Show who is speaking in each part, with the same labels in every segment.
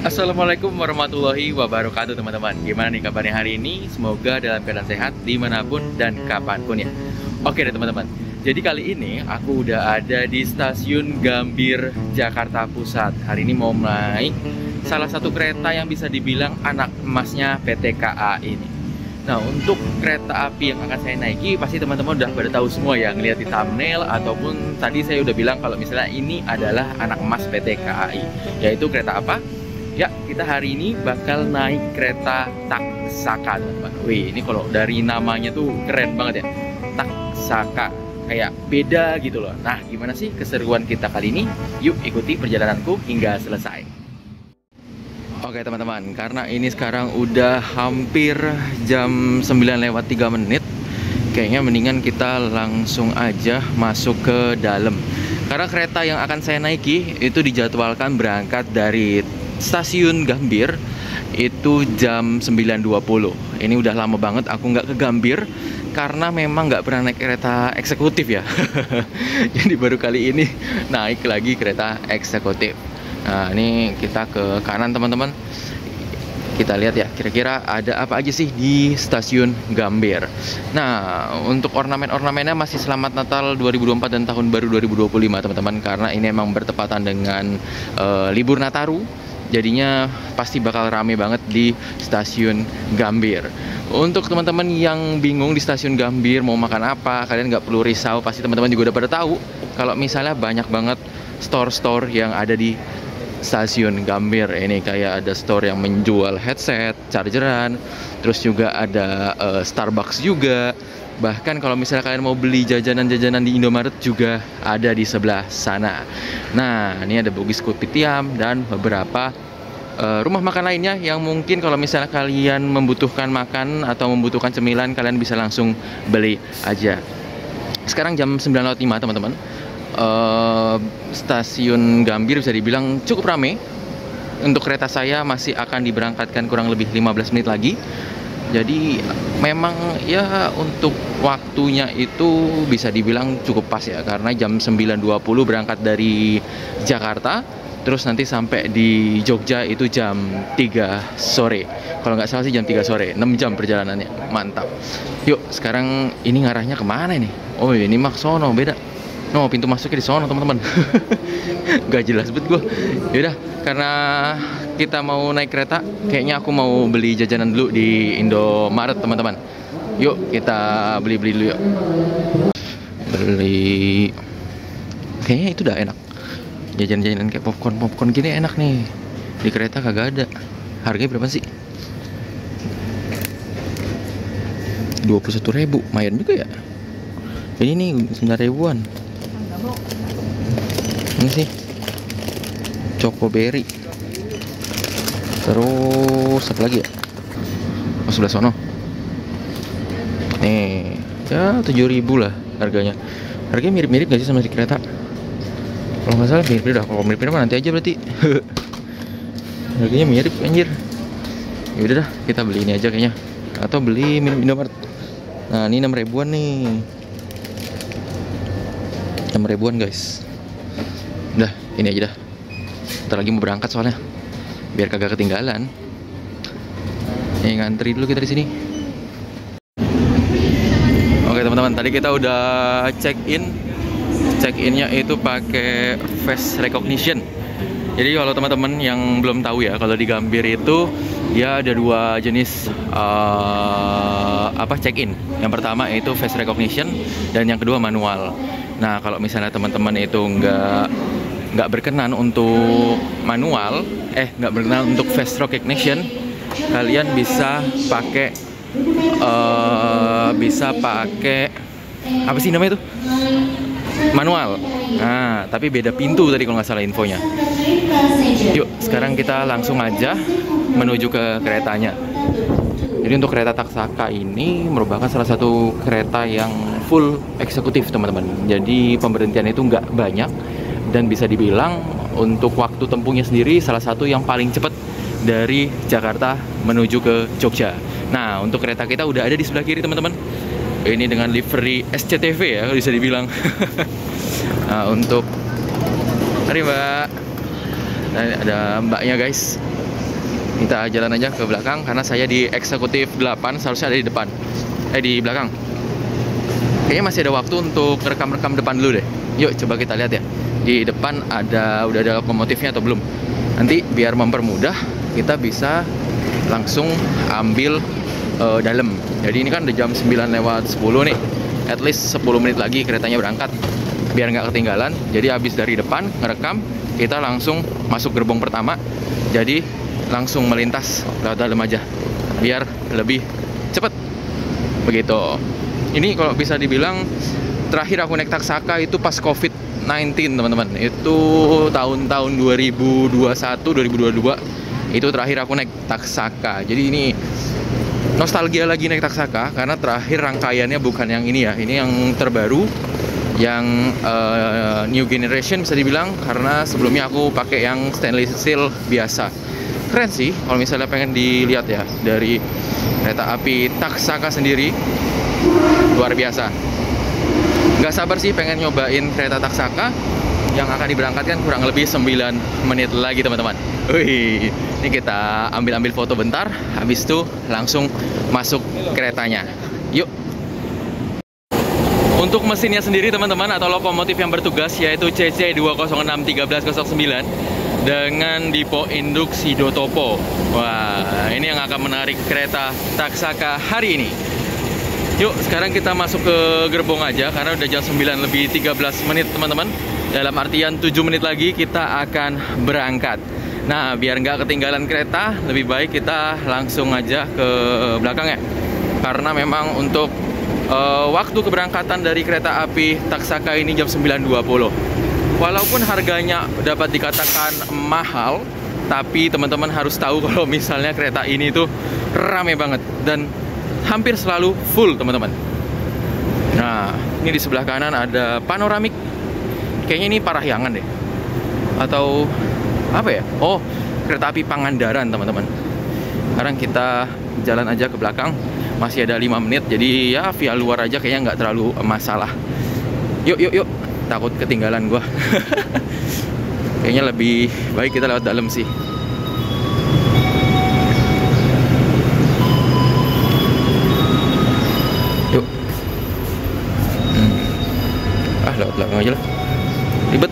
Speaker 1: Assalamualaikum warahmatullahi wabarakatuh teman-teman. Gimana nih kabarnya hari ini? Semoga dalam keadaan sehat dimanapun dan kapanpun ya. Oke deh teman-teman, jadi kali ini aku udah ada di stasiun Gambir, Jakarta Pusat. Hari ini mau naik salah satu kereta yang bisa dibilang anak emasnya PT KAI ini. Nah, untuk kereta api yang akan saya naiki pasti teman-teman udah pada tahu semua ya, ngeliat di thumbnail ataupun tadi saya udah bilang kalau misalnya ini adalah anak emas PT KAI. Yaitu kereta apa? Ya, kita hari ini bakal naik kereta Taksaka teman-teman. Wih, ini kalau dari namanya tuh keren banget ya, Taksaka, kayak beda gitu loh. Nah, gimana sih keseruan kita kali ini? Yuk ikuti perjalananku hingga selesai. Oke teman-teman, karena ini sekarang udah hampir jam 9:03, kayaknya mendingan kita langsung aja masuk ke dalam. Karena kereta yang akan saya naiki itu dijadwalkan berangkat dari stasiun Gambir itu jam 9:20. Ini udah lama banget aku nggak ke Gambir karena memang nggak pernah naik kereta eksekutif ya. Jadi baru kali ini naik lagi kereta eksekutif. Nah, ini kita ke kanan teman-teman. Kita lihat ya, kira-kira ada apa aja sih di stasiun Gambir. Nah, untuk ornamen-ornamennya masih Selamat Natal 2024 dan Tahun Baru 2025 teman-teman. Karena ini emang bertepatan dengan libur Nataru. Jadinya pasti bakal rame banget di stasiun Gambir. Untuk teman-teman yang bingung di stasiun Gambir mau makan apa, kalian nggak perlu risau. Pasti teman-teman juga udah pada tahu kalau misalnya banyak banget store-store yang ada di stasiun Gambir. Ini kayak ada store yang menjual headset, chargeran, terus juga ada Starbucks juga. Bahkan kalau misalnya kalian mau beli jajanan-jajanan di Indomaret juga ada di sebelah sana. Nah, ini ada Bugis Kopitiam dan beberapa rumah makan lainnya yang mungkin kalau misalnya kalian membutuhkan makan atau membutuhkan cemilan, kalian bisa langsung beli aja. Sekarang jam 9:05 teman-teman. Stasiun Gambir bisa dibilang cukup ramai. Untuk kereta saya masih akan diberangkatkan kurang lebih 15 menit lagi. Jadi memang ya untuk waktunya itu bisa dibilang cukup pas ya, karena jam 9:20 berangkat dari Jakarta, terus nanti sampai di Jogja itu jam 3 sore. Kalau nggak salah sih jam 3 sore, 6 jam perjalanannya, mantap. Yuk, sekarang ini ngarahnya kemana nih? Oh, ini mah sono, beda. No, pintu masuknya di sono teman-teman. Gak jelas bet gue. Yaudah, karena kita mau naik kereta, kayaknya aku mau beli jajanan dulu di Indomaret teman-teman. Yuk kita beli-beli dulu yuk. Beli, kayaknya itu udah enak. Jajan-jajanan kayak popcorn gini enak nih. Di kereta kagak ada. Harganya berapa sih? 21.000, lumayan juga ya. Ini nih 9.000-an. Ini sih Chocoberry. Terus apa lagi ya? Oh, sebelah sono. Nih, ya 7.000 lah harganya. Harganya mirip-mirip gak sih sama di kereta? Kalau nggak salah mirip-mirip dah. Kalau mirip-mirip nanti aja berarti. Harganya mirip anjir. Ya udah dah, kita beli ini aja kayaknya. Atau beli minum Indomaret. Nah, ini 6.000-an nih. 6.000-an guys. Udah, ini aja dah. Ntar lagi mau berangkat soalnya, biar kagak ketinggalan. Ngantri dulu kita di sini. Oke teman-teman, tadi kita udah check in. Check-innya itu pakai face recognition. Jadi kalau teman-teman yang belum tahu ya, kalau di Gambir itu ya ada dua jenis check-in. Yang pertama itu face recognition dan yang kedua manual. Nah, kalau misalnya teman-teman itu nggak berkenan untuk manual, nggak berkenan untuk face recognition, kalian bisa pakai apa sih namanya itu? Manual. Nah, tapi beda pintu tadi kalau nggak salah infonya. Yuk, sekarang kita langsung aja menuju ke keretanya. Jadi untuk kereta Taksaka ini merupakan salah satu kereta yang full eksekutif teman-teman. Jadi pemberhentian itu nggak banyak dan bisa dibilang untuk waktu tempuhnya sendiri salah satu yang paling cepat dari Jakarta menuju ke Jogja. Nah, untuk kereta kita udah ada di sebelah kiri teman-teman. Ini dengan livery SCTV ya, bisa dibilang. Nah, untuk mari Mbak. Nah, ada mbaknya guys. Kita jalan aja ke belakang karena saya di eksekutif 8, seharusnya ada di depan. Di belakang. Kayaknya masih ada waktu untuk rekam-rekam depan dulu deh. Yuk coba kita lihat ya. Di depan udah ada lokomotifnya atau belum. Nanti biar mempermudah kita bisa langsung ambil dalam. Jadi ini kan udah jam 9:10 nih. At least 10 menit lagi keretanya berangkat. Biar nggak ketinggalan. Jadi habis dari depan ngerekam, kita langsung masuk gerbong pertama. Jadi langsung melintas lewat dalam aja biar lebih cepet begitu. Ini kalau bisa dibilang terakhir aku naik Taksaka itu pas COVID-19 teman-teman. Itu tahun-tahun 2021 2022 itu terakhir aku naik Taksaka. Jadi ini nostalgia lagi naik Taksaka karena terakhir rangkaiannya bukan yang ini ya, ini yang terbaru, yang new generation bisa dibilang, karena sebelumnya aku pakai yang stainless steel biasa. Keren sih kalau misalnya pengen dilihat ya dari kereta api Taksaka sendiri, luar biasa. Nggak sabar sih pengen nyobain kereta Taksaka yang akan diberangkatkan kurang lebih 9 menit lagi teman-teman. Wih, ini kita ambil foto bentar, habis itu langsung masuk keretanya. Yuk. Untuk mesinnya sendiri teman-teman, atau lokomotif yang bertugas yaitu CC 206-1309 dengan dipo induk Sidotopo. Wah, ini yang akan menarik kereta Taksaka hari ini. Yuk, sekarang kita masuk ke gerbong aja karena udah jam 9:13 teman-teman. Dalam artian 7 menit lagi kita akan berangkat. Nah, biar nggak ketinggalan kereta, lebih baik kita langsung aja ke belakang ya. Karena memang untuk waktu keberangkatan dari kereta api Taksaka ini jam 9:20. Walaupun harganya dapat dikatakan mahal, tapi teman-teman harus tahu kalau misalnya kereta ini tuh rame banget dan hampir selalu full teman-teman. Nah, ini di sebelah kanan ada panoramik. Kayaknya ini Parahyangan deh. Atau apa ya? Oh, kereta api Pangandaran teman-teman. Sekarang kita jalan aja ke belakang. Masih ada 5 menit, jadi ya via luar aja kayaknya nggak terlalu masalah. Yuk. Takut ketinggalan gua. Kayaknya lebih baik kita lewat dalam sih. Yuk. Lewat belakang aja lah. Ribet.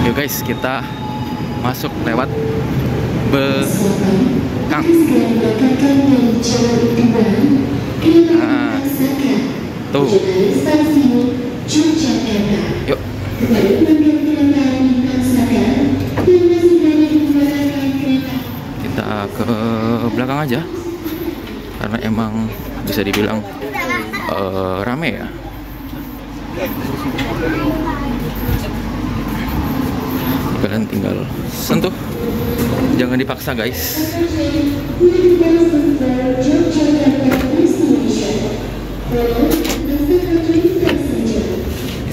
Speaker 1: Yuk guys, kita masuk lewat belakang. Nah, tuh. Yuk. Kita ke belakang aja karena emang bisa dibilang rame ya. Kalian tinggal sentuh, jangan dipaksa guys.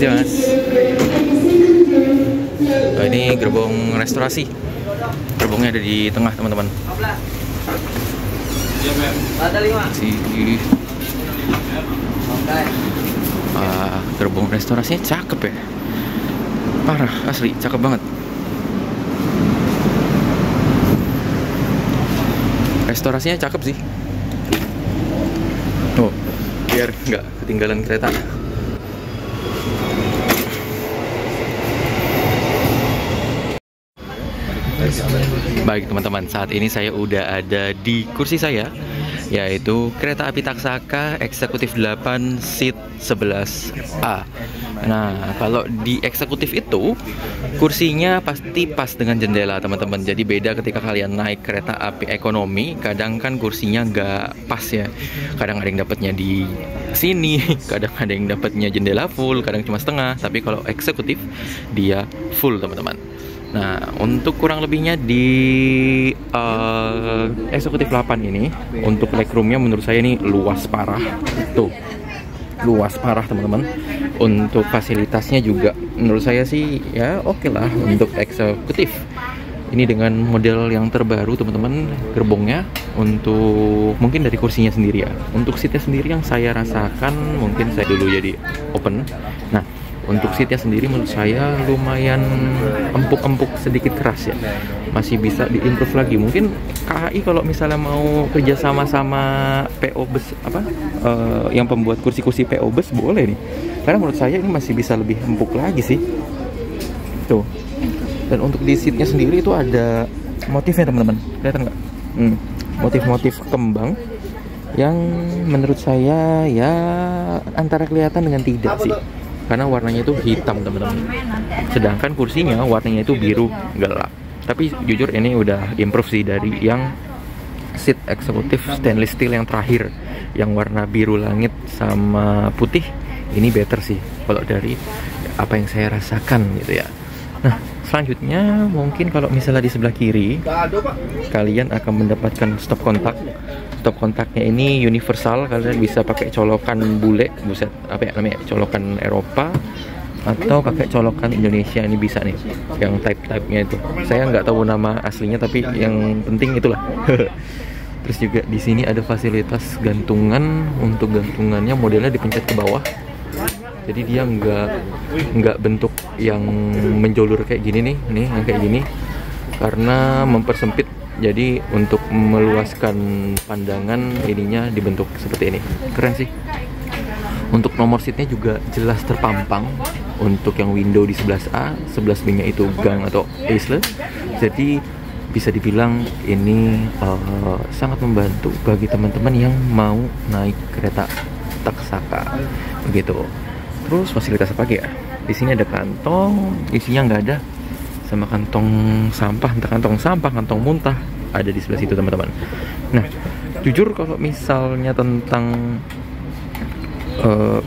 Speaker 1: Gitu mas. Oh, ini gerbong restorasi. Gerbongnya ada di tengah teman-teman. Gerbong restorasinya cakep ya. Parah, asli cakep banget. Restorasinya cakep sih. Oh, biar nggak ketinggalan kereta. Baik teman-teman, saat ini saya udah ada di kursi saya, yaitu kereta api Taksaka eksekutif 8 seat 11A. Nah, kalau di eksekutif itu kursinya pasti pas dengan jendela teman-teman. Jadi beda ketika kalian naik kereta api ekonomi, kadang kan kursinya nggak pas ya. Kadang ada yang dapatnya di sini, kadang ada yang dapatnya jendela full, kadang cuma setengah. Tapi kalau eksekutif dia full teman-teman. Nah, untuk kurang lebihnya di eksekutif 8 ini, untuk legroomnya menurut saya ini luas parah. Tuh, luas parah teman-teman. Untuk fasilitasnya juga menurut saya sih ya oke lah untuk eksekutif. Ini dengan model yang terbaru teman-teman, gerbongnya. Untuk mungkin dari kursinya sendiri ya. Untuk seatnya sendiri yang saya rasakan, mungkin saya dulu jadi open. Nah, untuk seatnya sendiri menurut saya lumayan empuk-empuk, sedikit keras ya. Masih bisa diimprove lagi. Mungkin KAI kalau misalnya mau kerja sama PO bus yang pembuat kursi-kursi PO bus boleh nih. Karena menurut saya ini masih bisa lebih empuk lagi sih. Tuh. Dan untuk di seatnya sendiri itu ada motifnya teman-teman. Kelihatan nggak? Motif-motif kembang yang menurut saya ya antara kelihatan dengan tidak sih. Karena warnanya itu hitam teman-teman. Sedangkan kursinya warnanya itu biru gelap. Tapi jujur ini udah improve sih dari yang seat eksekutif stainless steel yang terakhir, yang warna biru langit sama putih. Ini better sih kalau dari apa yang saya rasakan gitu ya. Nah, selanjutnya mungkin kalau misalnya di sebelah kiri kalian akan mendapatkan stop kontak. Stop kontaknya ini universal, kalian bisa pakai colokan bule, buset, apa ya namanya, colokan Eropa atau pakai colokan Indonesia, ini bisa nih, yang type-typenya itu. Saya nggak tahu nama aslinya, tapi yang penting itulah. Terus juga di sini ada fasilitas gantungan. Untuk gantungannya modelnya dipencet ke bawah, jadi dia nggak bentuk yang menjulur kayak gini nih yang kayak gini, karena mempersempit. Jadi untuk meluaskan pandangan ininya dibentuk seperti ini. Keren sih. Untuk nomor seatnya juga jelas terpampang. Untuk yang window di 11A, 11B nya itu gang atau aceless. Jadi bisa dibilang ini sangat membantu bagi teman-teman yang mau naik kereta Taksaka begitu. Terus fasilitas apa lagi ya? Di sini ada kantong, isinya nggak ada. Sama kantong sampah, entah kantong sampah, kantong muntah, ada di sebelah situ teman-teman. Nah, jujur kalau misalnya tentang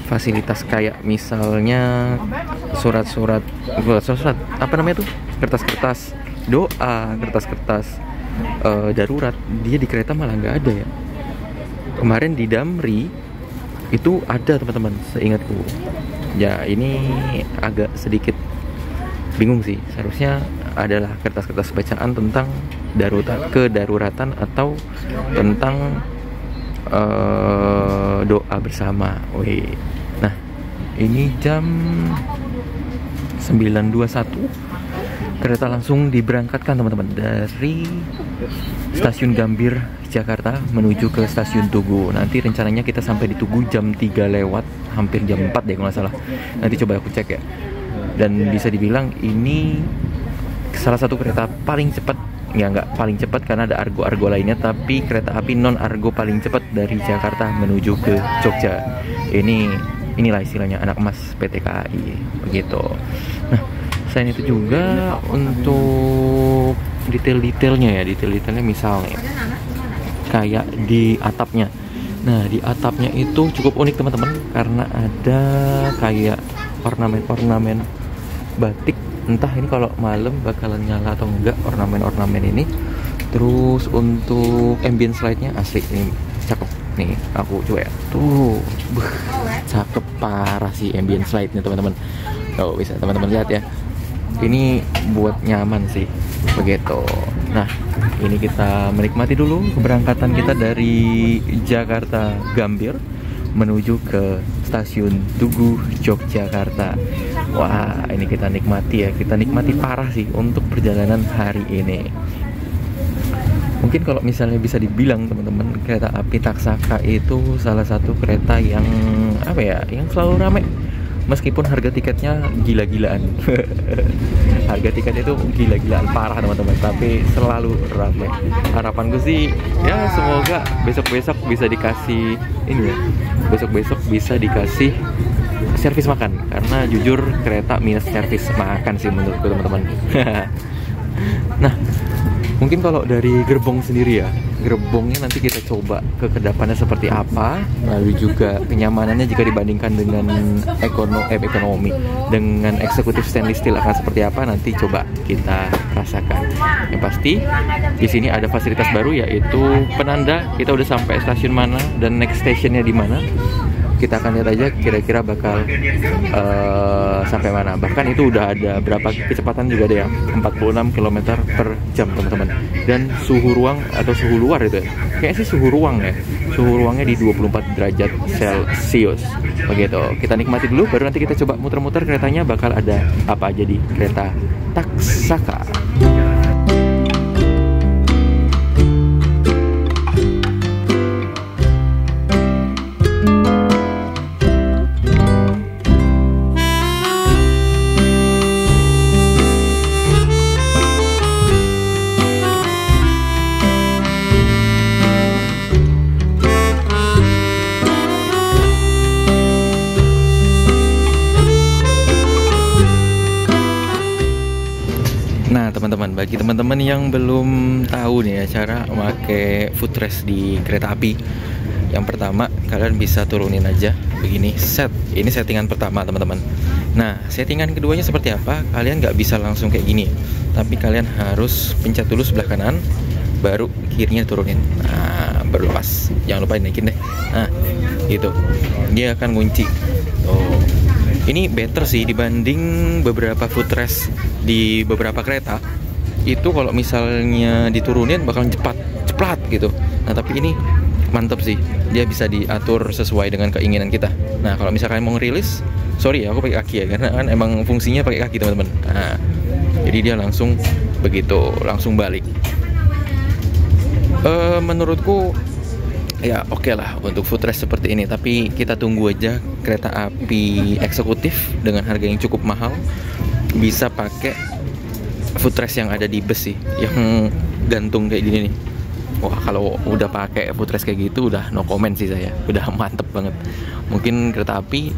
Speaker 1: fasilitas kayak misalnya surat-surat apa namanya tuh, kertas-kertas doa, kertas-kertas darurat, dia di kereta malah nggak ada ya. Kemarin di Damri itu ada teman-teman, seingatku. Ya ini agak sedikit bingung sih. Seharusnya adalah kertas-kertas bacaan tentang kedaruratan atau tentang doa bersama. Wih. Nah, ini jam 9.21. Kereta langsung diberangkatkan teman-teman dari stasiun Gambir Jakarta menuju ke stasiun Tugu. Nanti rencananya kita sampai di Tugu jam 3 lewat, hampir jam 4 deh kalau nggak salah. Nanti coba aku cek ya. Dan bisa dibilang ini salah satu kereta paling cepat, ya nggak paling cepat karena ada argo-argo lainnya, tapi kereta api non argo paling cepat dari Jakarta menuju ke Jogja. Inilah istilahnya anak emas PT KAI begitu. Nah, selain itu juga untuk detail-detailnya misalnya kayak di atapnya. Nah, di atapnya itu cukup unik teman-teman, karena ada kayak ornamen-ornamen batik. Entah ini kalau malam bakalan nyala atau enggak ornamen-ornamen ini. Terus untuk ambience light-nya asli, ini cakep nih, aku coba ya. Tuh, cakep parah sih ambience light-nya teman-teman. Oh, bisa teman-teman lihat ya. Ini buat nyaman sih begitu. Nah, ini kita menikmati dulu keberangkatan kita dari Jakarta Gambir menuju ke stasiun Tugu Yogyakarta. Wah, ini kita nikmati ya, kita nikmati parah sih untuk perjalanan hari ini. Mungkin kalau misalnya bisa dibilang teman-teman, kereta api Taksaka itu salah satu kereta yang apa ya, yang selalu ramai. Meskipun harga tiketnya gila-gilaan. Harga tiketnya itu gila-gilaan parah teman-teman, tapi selalu ramai. Harapanku sih ya semoga besok-besok bisa dikasih ini ya. Besok-besok bisa dikasih servis makan, karena jujur kereta minus servis makan sih menurutku teman-teman. Nah, mungkin kalau dari gerbong sendiri ya, gerbongnya nanti kita coba ke kedepannya seperti apa, lalu juga kenyamanannya jika dibandingkan dengan ekonomi dengan eksekutif stainless steel akan seperti apa, nanti coba kita rasakan. Yang pasti di sini ada fasilitas baru, yaitu penanda kita udah sampai stasiun mana dan next stationnya di mana. kita akan lihat aja kira-kira bakal sampai mana. Bahkan itu udah ada berapa kecepatan juga ada yang 46 km per jam teman-teman. Dan suhu ruang atau suhu luar itu ya, kayaknya sih suhu ruang ya, suhu ruangnya di 24 derajat Celcius begitu. Kita nikmati dulu, baru nanti kita coba muter-muter keretanya bakal ada apa aja di kereta Taksaka. Nah teman-teman, bagi teman-teman yang belum tahu nih ya cara memakai footrest di kereta api, yang pertama kalian bisa turunin aja begini, set. Ini settingan pertama teman-teman. Nah settingan keduanya seperti apa? Kalian nggak bisa langsung kayak gini, tapi kalian harus pencet dulu sebelah kanan, baru kirinya turunin. Nah baru lepas, jangan lupa naikin deh. Nah gitu, dia akan ngunci. Oh, ini better sih dibanding beberapa footrest di beberapa kereta. Itu kalau misalnya diturunin bakal ceplat gitu. Nah tapi ini mantep sih, dia bisa diatur sesuai dengan keinginan kita. Nah kalau misalkan mau ngerilis, sorry ya aku pakai kaki ya, karena kan emang fungsinya pakai kaki teman-teman. Nah jadi dia langsung begitu, langsung balik. Menurutku ya oke lah untuk footrest seperti ini, tapi kita tunggu aja kereta api eksekutif dengan harga yang cukup mahal bisa pakai footrest yang ada di bus sih, yang gantung kayak gini nih. Wah kalau udah pakai footrest kayak gitu udah no comment sih saya, udah mantep banget. Mungkin kereta api,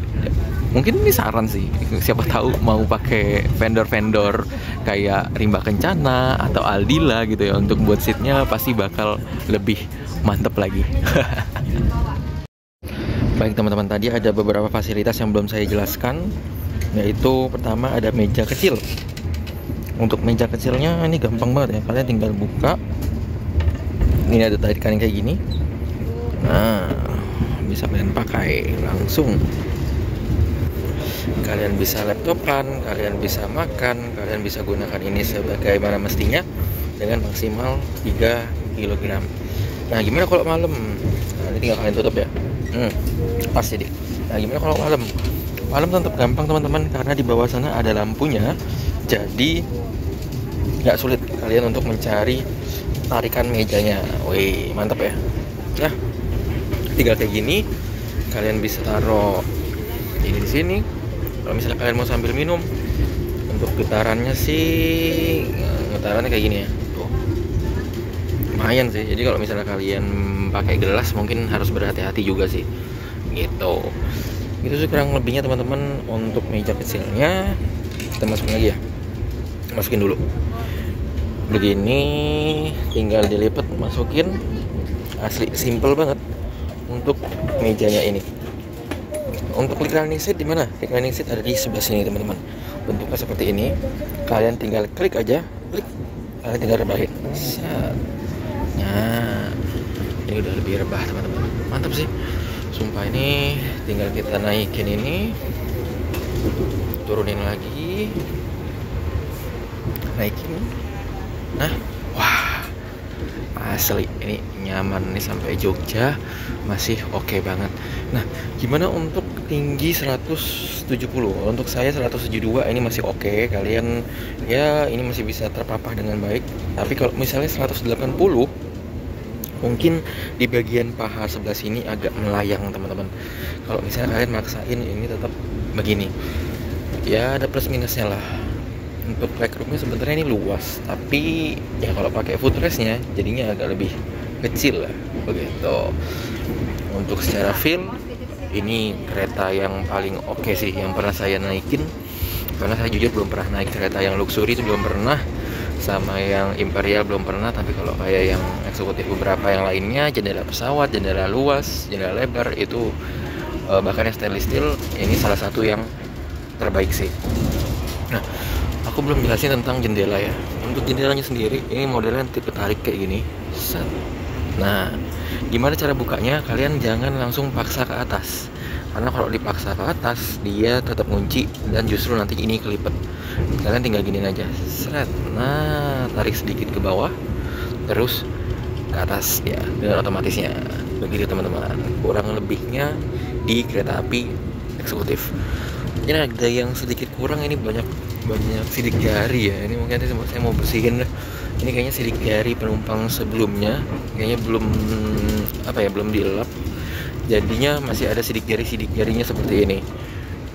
Speaker 1: mungkin ini saran sih, siapa tahu mau pakai vendor-vendor kayak Rimba Kencana atau Aldila gitu ya, untuk buat seatnya pasti bakal lebih mantep lagi. Baik teman-teman, tadi ada beberapa fasilitas yang belum saya jelaskan, yaitu pertama ada meja kecil. Untuk meja kecilnya ini gampang banget ya, kalian tinggal buka. Ini ada tarikan kayak gini. Nah bisa kalian pakai langsung. Kalian bisa laptopan, kalian bisa makan, kalian bisa gunakan ini sebagaimana mestinya dengan maksimal 3 kg. Nah gimana kalau malam? Nah ini tinggal kalian tutup ya. Pas jadi. Nah gimana kalau malam? Malam tetap gampang teman-teman, karena di bawah sana ada lampunya. Jadi nggak sulit kalian untuk mencari tarikan mejanya. Wih mantap ya. Nah tinggal kayak gini, kalian bisa taruh ini di sini. Kalau misalnya kalian mau sambil minum, untuk getarannya sih getarannya kayak gini ya. Tuh. Lumayan sih. Jadi kalau misalnya kalian pakai gelas mungkin harus berhati-hati juga sih. Gitu. Itu sih kurang lebihnya teman-teman untuk meja kecilnya. Kita masukin lagi ya. Masukin dulu. Begini, tinggal dilipat, masukin. Asli simple banget untuk mejanya ini. Untuk reclining seat di mana? Reclining seat ada di sebelah sini teman-teman. Bentuknya seperti ini. Kalian tinggal klik aja, klik. Kalian tinggal rebahin. Nah, ini udah lebih rebah teman-teman. Mantap sih. Sumpah ini tinggal kita naikin ini, turunin lagi, naikin. Nah, wah, asli ini nyaman nih sampai Jogja, masih oke banget. Nah, gimana untuk tinggi 170? Untuk saya 172 ini masih oke. Kalian ya ini masih bisa terpapah dengan baik. Tapi kalau misalnya 180, mungkin di bagian paha sebelah sini agak melayang teman-teman. Kalau misalnya kalian maksain ini tetap begini, ya ada plus minusnya lah. Untuk legroomnya sebenarnya ini luas, tapi ya kalau pakai footrestnya jadinya agak lebih kecil lah begitu. Untuk secara feel ini kereta yang paling oke sih yang pernah saya naikin, karena saya jujur belum pernah naik kereta yang luxury, itu belum pernah, sama yang imperial belum pernah. Tapi kalau kayak yang eksekutif beberapa yang lainnya, jendela pesawat, jendela luas, jendela lebar, itu bahkan yang stainless steel, ini salah satu yang terbaik sih. Nah, aku belum jelasin tentang jendela ya. Untuk jendelanya sendiri, ini modelnya tipe tarik kayak gini. Set. Nah, gimana cara bukanya? Kalian jangan langsung paksa ke atas. karena kalau dipaksa ke atas dia tetap ngunci dan justru nanti ini kelipet. Kalian tinggal giniin aja, seret. Nah, tarik sedikit ke bawah, terus ke atas ya dengan otomatisnya. Begitu teman-teman, kurang lebihnya di kereta api eksekutif. Ini ada yang sedikit kurang, ini banyak sidik jari ya. Ini mungkin saya mau bersihin. Ini kayaknya sidik jari penumpang sebelumnya kayaknya belum dilap. Jadinya masih ada sidik jarinya seperti ini.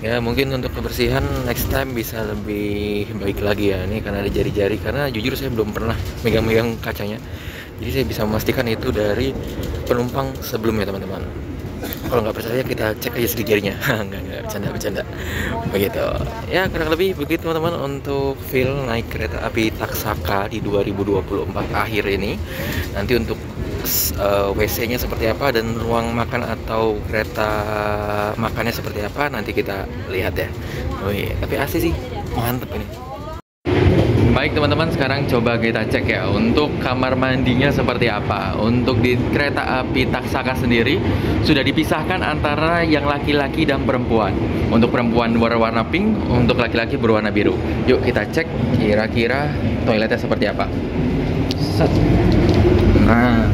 Speaker 1: Ya mungkin untuk kebersihan next time bisa lebih baik lagi ya. Ini karena ada jari-jari, karena jujur saya belum pernah megang-megang kacanya. Jadi saya bisa memastikan itu dari penumpang sebelumnya teman-teman. Kalau nggak percaya kita cek aja sidik jarinya. Nggak bercanda begitu ya, kurang lebih begitu teman-teman untuk feel naik kereta api Taksaka di 2024 akhir ini. Nanti untuk WC-nya seperti apa dan ruang makan atau kereta makannya seperti apa nanti kita lihat ya. Oh iya, tapi asli sih mantep ini. Baik teman-teman, sekarang coba kita cek ya untuk kamar mandinya seperti apa. Untuk di kereta api Taksaka sendiri sudah dipisahkan antara yang laki-laki dan perempuan. Untuk perempuan berwarna pink, untuk laki-laki berwarna biru. Yuk kita cek kira-kira toiletnya seperti apa. Nah,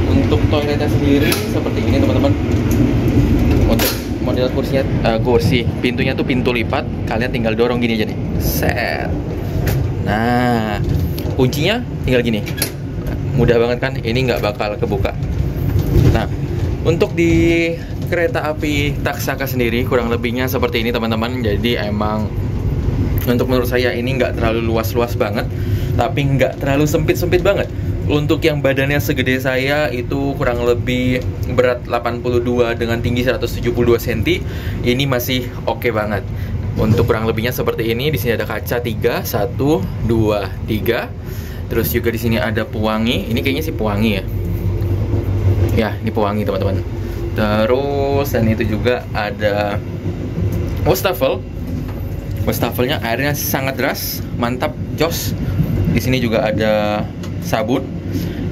Speaker 1: untuk toiletnya sendiri seperti ini teman-teman. Untuk model kursi pintunya tuh pintu lipat, kalian tinggal dorong gini aja nih. Set. Nah, kuncinya tinggal gini. Mudah banget kan? Ini nggak bakal kebuka. Nah, untuk di kereta api Taksaka sendiri kurang lebihnya seperti ini teman-teman. Jadi emang untuk menurut saya ini nggak terlalu luas-luas banget, tapi nggak terlalu sempit-sempit banget. Untuk yang badannya segede saya itu kurang lebih berat 82 dengan tinggi 172 cm, ini masih oke banget. Untuk kurang lebihnya seperti ini. Di sini ada kaca 3, 1, 2, 3. Terus juga di sini ada pewangi. Ini kayaknya sih pewangi ya. Ya, ini pewangi teman-teman. Terus dan itu juga ada wastafel. Wastafelnya airnya sangat deras, mantap, jos. Di sini juga ada sabun.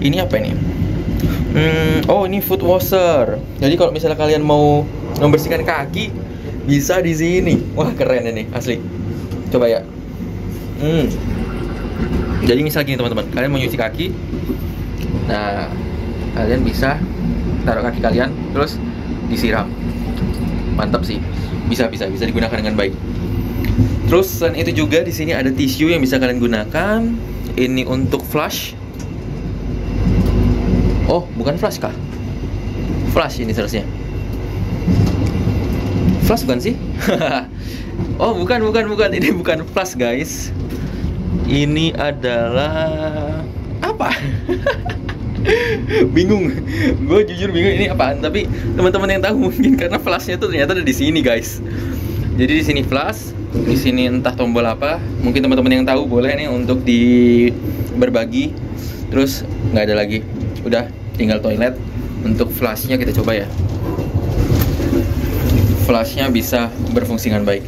Speaker 1: Ini apa ini? Oh, ini foot washer. Jadi kalau misalnya kalian mau membersihkan kaki, bisa di sini. Wah, keren ini, asli. Coba ya. Jadi misal gini teman-teman, kalian mau nyuci kaki. Nah, kalian bisa taruh kaki kalian terus disiram. Mantap sih. Bisa digunakan dengan baik. Terus selain itu juga di sini ada tisu yang bisa kalian gunakan. Ini untuk flush. Oh, bukan flush kah? Flush ini seharusnya. Flash bukan sih? Oh, bukan. Ini bukan flash, guys. Ini adalah apa? Bingung. Gue jujur bingung ini apaan. Tapi teman-teman yang tahu mungkin karena flashnya tuh ternyata ada di sini, guys. Jadi di sini flash, di sini entah tombol apa. Mungkin teman-teman yang tahu boleh nih untuk berbagi. Terus nggak ada lagi. Udah tinggal toilet. Untuk flashnya kita coba ya. Flashnya bisa berfungsi dengan baik.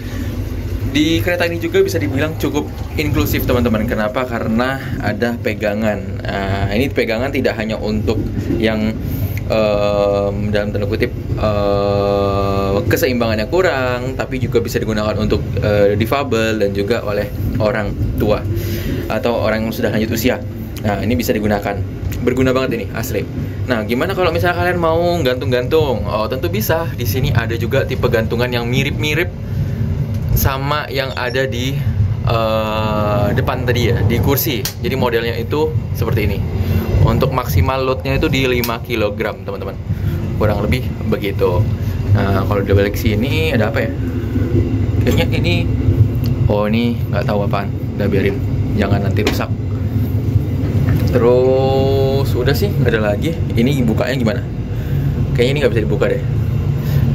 Speaker 1: Di kereta ini juga bisa dibilang cukup inklusif teman-teman. Kenapa? Karena ada pegangan. Ini pegangan tidak hanya untuk yang dalam tanda kutip keseimbangannya kurang, tapi juga bisa digunakan untuk difabel dan juga oleh orang tua atau orang yang sudah lanjut usia. Nah, ini bisa digunakan. Berguna banget ini, asli. Nah, gimana kalau misalnya kalian mau gantung-gantung? Oh, tentu bisa. Di sini ada juga tipe gantungan yang mirip-mirip sama yang ada di depan tadi ya, di kursi. Jadi modelnya itu seperti ini. Untuk maksimal loadnya itu di 5 kg, teman-teman. Kurang lebih begitu. Nah, kalau udah balik sini ada apa ya? Kayaknya ini, oh ini nggak tahu apaan. Udah biarin, jangan nanti rusak. Terus udah sih, nggak ada lagi. Ini bukanya gimana? Kayaknya ini nggak bisa dibuka deh.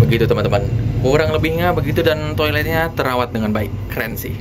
Speaker 1: Begitu teman-teman. Kurang lebihnya begitu dan toiletnya terawat dengan baik. Keren sih.